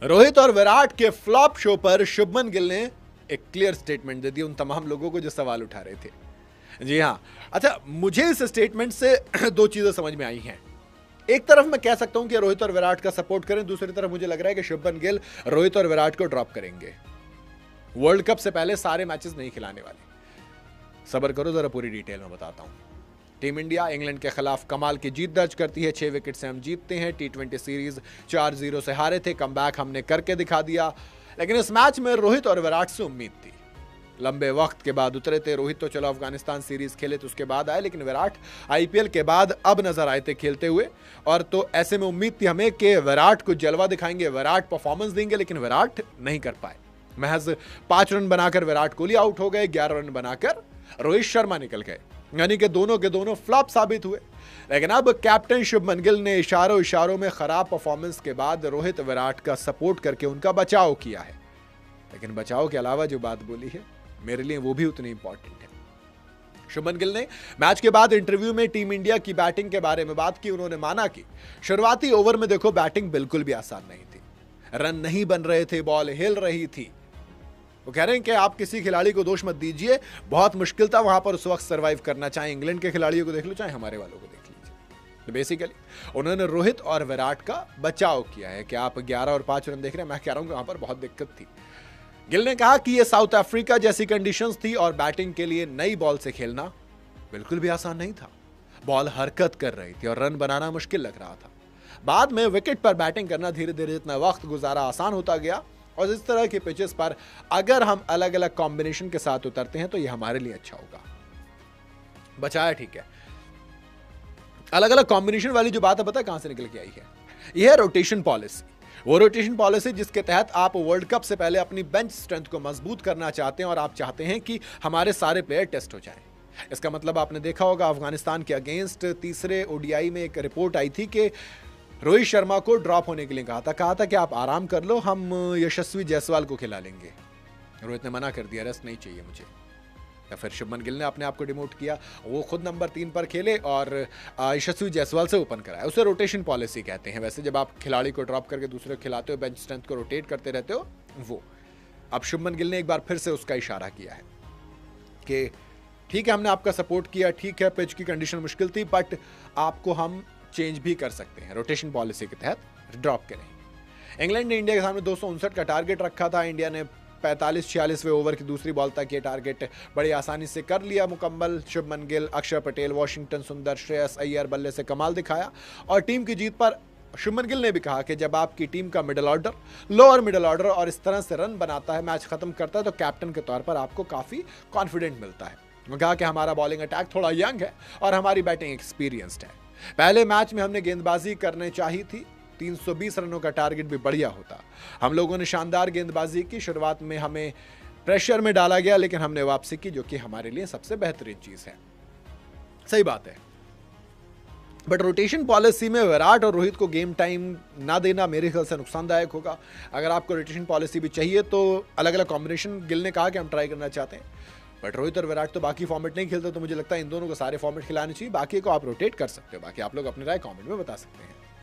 रोहित और विराट के flop show पर शुभमन गिल ने एक क्लियर स्टेटमेंट दे दी उन तमाम लोगों को जो सवाल उठा रहे थे। जी हां, अच्छा, मुझे इस स्टेटमेंट से दो चीजें समझ में आई हैं। एक तरफ मैं कह सकता हूं कि रोहित और विराट का सपोर्ट करें, दूसरी तरफ मुझे लग रहा है कि शुभमन गिल रोहित और विराट को ड्रॉप करेंगे। वर्ल्ड कप से पहले सारे मैचेस नहीं खिलाने वाले। सब्र करो, जरा पूरी डिटेल में बताता हूं। टीम इंडिया इंग्लैंड के खिलाफ कमाल की जीत दर्ज करती है, 6 विकेट से हम जीतते हैं। T20 सीरीज 4-0 से हारे थे, कमबैक हमने करके दिखा दिया। लेकिन इस मैच में रोहित और विराट से उम्मीद थी। लंबे वक्त के बाद उतरे थे। रोहित तो चलो अफगानिस्तान सीरीज खेले तो उसके बाद आए, लेकिन विराट IPL के बाद अब नजर आए थे खेलते हुए। और तो ऐसे में उम्मीद थी हमें कि विराट को जलवा दिखाएंगे, विराट परफॉर्मेंस देंगे, लेकिन विराट नहीं कर पाए। महज 5 रन बनाकर विराट कोहली आउट हो गए, 11 रन बनाकर रोहित शर्मा निकल गए, यानी कि दोनों के दोनों फ्लॉप साबित हुए। लेकिन अब कैप्टन शुभमन गिल ने इशारों इशारों में खराब परफॉर्मेंस के बाद रोहित विराट का सपोर्ट करके उनका बचाव किया है। लेकिन बचाव के अलावा जो बात बोली है मेरे लिए वो भी उतनी इंपॉर्टेंट है। शुभमन गिल ने मैच के बाद इंटरव्यू में टीम इंडिया की बैटिंग के बारे में बात की। उन्होंने माना कि शुरुआती ओवर में देखो बैटिंग बिल्कुल भी आसान नहीं थी, रन नहीं बन रहे थे, बॉल हिल रही थी। वो कह रहे हैं कि आप किसी खिलाड़ी को दोष मत दीजिए, बहुत मुश्किल था वहां पर उस वक्त सरवाइव करना। चाहे इंग्लैंड के खिलाड़ियों को देख लो, चाहे हमारे वालों को देख लीजिए। तो बेसिकली उन्होंने रोहित और विराट का बचाव किया है कि आप 11 और 5 रन देख रहे हैं। मैं कह रहा हूं कि वहां पर बहुत दिक्कत थी। गिल ने कहा कि यह साउथ अफ्रीका जैसी कंडीशंस थी और बैटिंग के लिए नई बॉल से खेलना बिल्कुल भी आसान नहीं था। बॉल हरकत कर रही थी और रन बनाना मुश्किल लग रहा था। बाद में विकेट पर बैटिंग करना धीरे धीरे जितना वक्त गुजारा आसान होता गया। और इस तरह के पिचेस पर अगर हम अलग अलग कॉम्बिनेशन के साथ उतरते हैं तो यह हमारे लिए अच्छा होगा। बचाया, ठीक है। अलग अलग कॉम्बिनेशन वाली जो बात है पता है कहां से निकल के आई है? यह है रोटेशन पॉलिसी। वो रोटेशन पॉलिसी जिसके तहत आप वर्ल्ड कप से पहले अपनी बेंच स्ट्रेंथ को मजबूत करना चाहते हैं और आप चाहते हैं कि हमारे सारे प्लेयर टेस्ट हो जाएं। इसका मतलब आपने देखा होगा अफगानिस्तान के अगेंस्ट तीसरे ODI में एक रिपोर्ट आई थी कि रोहित शर्मा को ड्रॉप होने के लिए कहा था कि आप आराम कर लो, हम यशस्वी जायसवाल को खिला लेंगे। रोहित ने मना कर दिया, रेस्ट नहीं चाहिए मुझे। या फिर शुभमन गिल ने अपने आप को डिमोट किया, वो खुद नंबर 3 पर खेले और यशस्वी जायसवाल से ओपन कराया। उसे रोटेशन पॉलिसी कहते हैं। वैसे जब आप खिलाड़ी को ड्रॉप करके दूसरे को खिलाते हो, बेंच स्ट्रेंथ को रोटेट करते रहते हो, वो अब शुभमन गिल ने एक बार फिर से उसका इशारा किया है कि ठीक है, हमने आपका सपोर्ट किया, ठीक है पिच की कंडीशन मुश्किल थी, बट आपको हम चेंज भी कर सकते हैं, रोटेशन पॉलिसी के तहत ड्रॉप करें। इंग्लैंड ने इंडिया के सामने 259 का टारगेट रखा था। इंडिया ने 45-46वें ओवर की दूसरी बॉल तक ये टारगेट बड़ी आसानी से कर लिया मुकम्मल। शुभमन गिल, अक्षर पटेल, वॉशिंगटन सुंदर, श्रेयस अय्यर बल्ले से कमाल दिखाया। और टीम की जीत पर शुभमन गिल ने भी कहा कि जब आपकी टीम का middle order, lower middle order और इस तरह से रन बनाता है, मैच खत्म करता है, तो कैप्टन के तौर पर आपको काफी कॉन्फिडेंट मिलता है। उन्होंने कहा कि हमारा बॉलिंग अटैक थोड़ा यंग है और हमारी बैटिंग एक्सपीरियंस्ड है। पहले मैच में हमने गेंदबाजी करने चाहिए थी, 320 रनों का टारगेट भी बढ़िया होता। हम लोगों ने शानदार गेंदबाजी की। शुरुआत में हमें प्रेशर में डाला गया, लेकिन हमने वापसी की, जो कि हमारे लिए सबसे बेहतरीन चीज है। सही बात है, बट रोटेशन पॉलिसी में विराट और रोहित को गेम टाइम ना देना मेरे ख्याल से नुकसानदायक होगा। अगर आपको रोटेशन पॉलिसी भी चाहिए तो अलग अलग कॉम्बिनेशन गिल ने कहा कि हम ट्राई करना चाहते हैं, बट रोहित और विराट तो बाकी फॉर्मेट नहीं खेलते, तो मुझे लगता है इन दोनों को सारे फॉर्मेट खिलाने चाहिए। बाकी को आप रोटेट कर सकते हो। बाकी आप लोग अपनी राय कमेंट में बता सकते हैं।